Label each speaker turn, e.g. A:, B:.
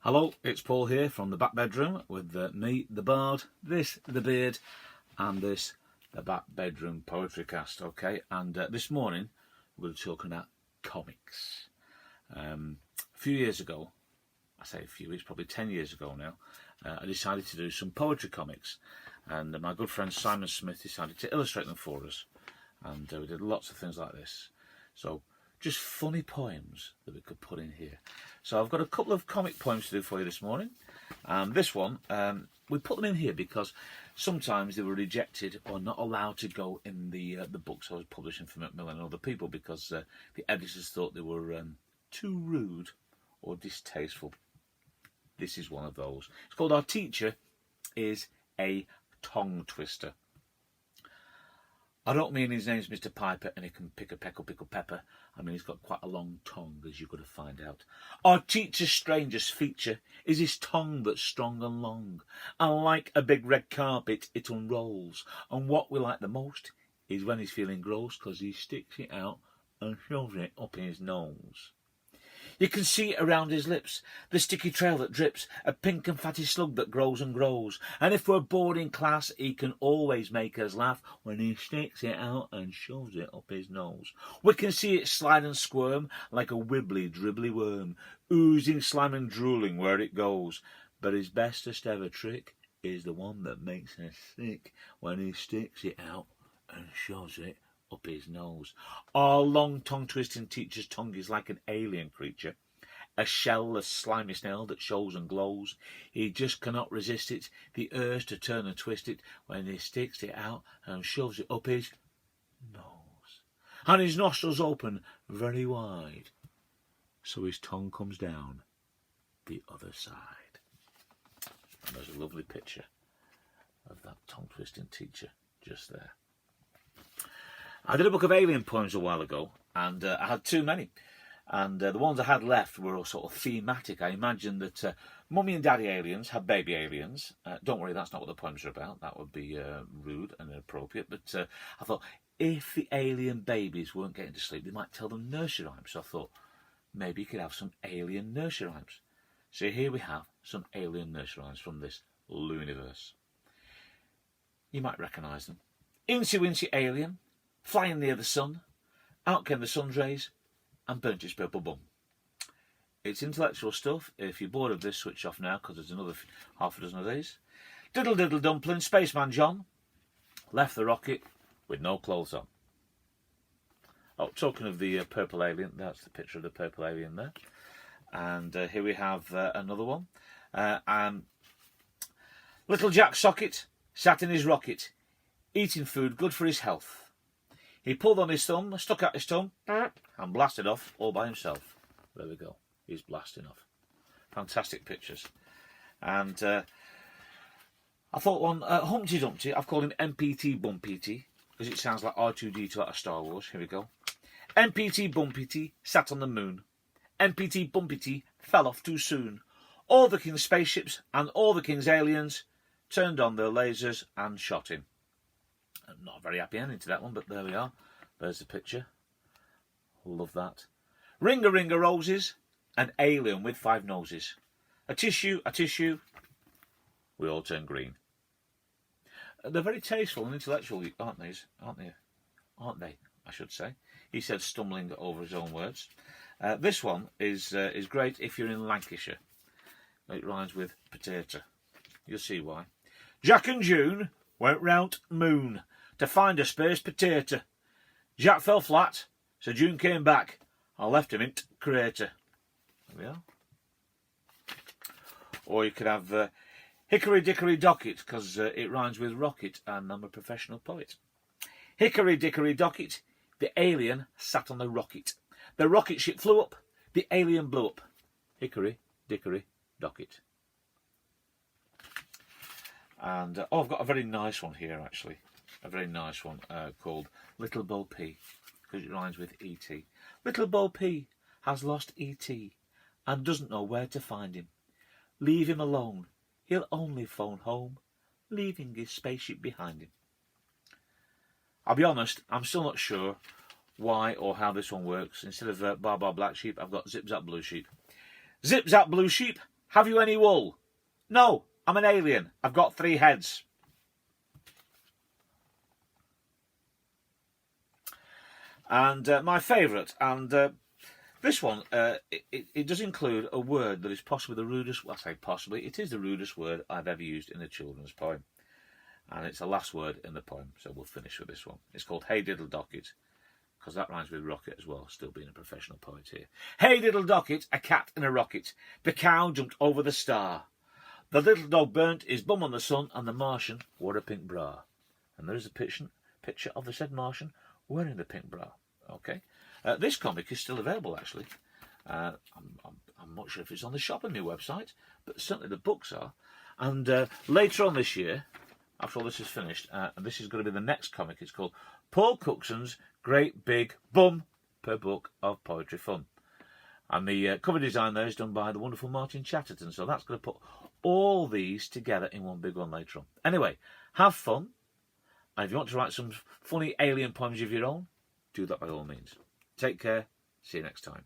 A: Hello, it's Paul here from the back bedroom with me, the Bard, this, the Beard, and this, the back bedroom Poetrycast, okay? And this morning, we're talking about comics. A few years ago, I say a few, it's probably 10 years ago now, I decided to do some poetry comics. And my good friend Simon Smith decided to illustrate them for us. And we did lots of things like this. So, just funny poems that we could put in here. So I've got a couple of comic poems to do for you this morning. This one, we put them in here because sometimes they were rejected or not allowed to go in the books I was publishing for Macmillan and other people because the editors thought they were too rude or distasteful. This is one of those. It's called Our Teacher is a Tongue Twister. I don't mean his name's Mr. Piper and he can pick a peckle, pickle pepper. I mean he's got quite a long tongue, as you're going to find out. Our teacher's strangest feature is his tongue that's strong and long. And like a big red carpet, it unrolls. And what we like the most is when he's feeling gross, because he sticks it out and shoves it up his nose. You can see it around his lips, the sticky trail that drips, a pink and fatty slug that grows and grows. And if we're bored in class, he can always make us laugh when he sticks it out and shoves it up his nose. We can see it slide and squirm like a wibbly, dribbly worm, oozing slime and drooling where it goes. But his bestest ever trick is the one that makes us sick when he sticks it out and shoves it up his nose. Our long tongue-twisting teacher's tongue is like an alien creature, a shellless slimy snail that shows and glows. He just cannot resist it, the urge to turn and twist it when he sticks it out and shoves it up his nose. And his nostrils open very wide, so his tongue comes down the other side. And there's a lovely picture of that tongue-twisting teacher just there. I did a book of alien poems a while ago, and I had too many. And the ones I had left were all sort of thematic. I imagined that mummy and daddy aliens had baby aliens. Don't worry, that's not what the poems are about. That would be rude and inappropriate. But I thought, if the alien babies weren't getting to sleep, they might tell them nursery rhymes. So I thought, maybe you could have some alien nursery rhymes. So here we have some alien nursery rhymes from this looniverse. You might recognise them. Incy wincy alien, flying near the sun, out came the sun's rays and burnt its purple bum. It's intellectual stuff. If you're bored of this, switch off now, because there's another half a dozen of these. Diddle diddle dumpling, Spaceman John left the rocket with no clothes on. Oh, talking of the purple alien, that's the picture of the purple alien there. And here we have another one. Little Jack Socket sat in his rocket, eating food good for his health. He pulled on his thumb, stuck out his tongue, and blasted off all by himself. There we go. He's blasting off. Fantastic pictures. And I thought one, Humpty Dumpty, I've called him MPT Bumpty, because it sounds like R2-D2 out of Star Wars. Here we go. MPT Bumpty sat on the moon. MPT Bumpty fell off too soon. All the king's spaceships and all the king's aliens turned on their lasers and shot him. Not a very happy ending to that one, but there we are. There's the picture. Love that. Ring-a-ring-a roses, an alien with 5 noses. A tissue, we all turn green. They're very tasteful and intellectual, aren't they? Aren't they, I should say. He said, stumbling over his own words. This one is great if you're in Lancashire. It rhymes with potato. You'll see why. Jack and June went round moon to find a space potato. Jack fell flat, so June came back. I left him in t' crater. There we are. Or you could have Hickory Dickory Docket, because it rhymes with rocket, and I'm a professional poet. Hickory Dickory Docket, the alien sat on the rocket. The rocket ship flew up, the alien blew up. Hickory Dickory Docket. And I've got a very nice one here, actually. A very nice one called Little Bo P, because it rhymes with E.T. Little Bo P has lost E.T. and doesn't know where to find him. Leave him alone. He'll only phone home, leaving his spaceship behind him. I'll be honest, I'm still not sure why or how this one works. Instead of Bar Bar Black Sheep, I've got Zip Zap Blue Sheep. Zip Zap Blue Sheep Have you any wool? No, I'm an alien. I've got 3 heads. And my favourite, and this one, it does include a word that is possibly the rudest, well, I say possibly, it is the rudest word I've ever used in a children's poem. And it's the last word in the poem, so we'll finish with this one. It's called Hey Diddle Docket, because that rhymes with rocket as well, still being a professional poet here. Hey Diddle Docket, a cat in a rocket. The cow jumped over the star. The little dog burnt his bum on the sun, and the Martian wore a pink bra. And there is a picture of the said Martian wearing the pink bra. Okay, this comic is still available, actually. I'm not sure if it's on the shop on my website, but certainly the books are. And later on this year, after all this is finished, and this is going to be the next comic, it's called Paul Cookson's Great Big Bum Per Book of Poetry Fun. And the cover design there is done by the wonderful Martin Chatterton, so that's going to put all these together in one big one later on. Anyway, have fun. And if you want to write some funny alien poems of your own, do that by all means. Take care. See you next time.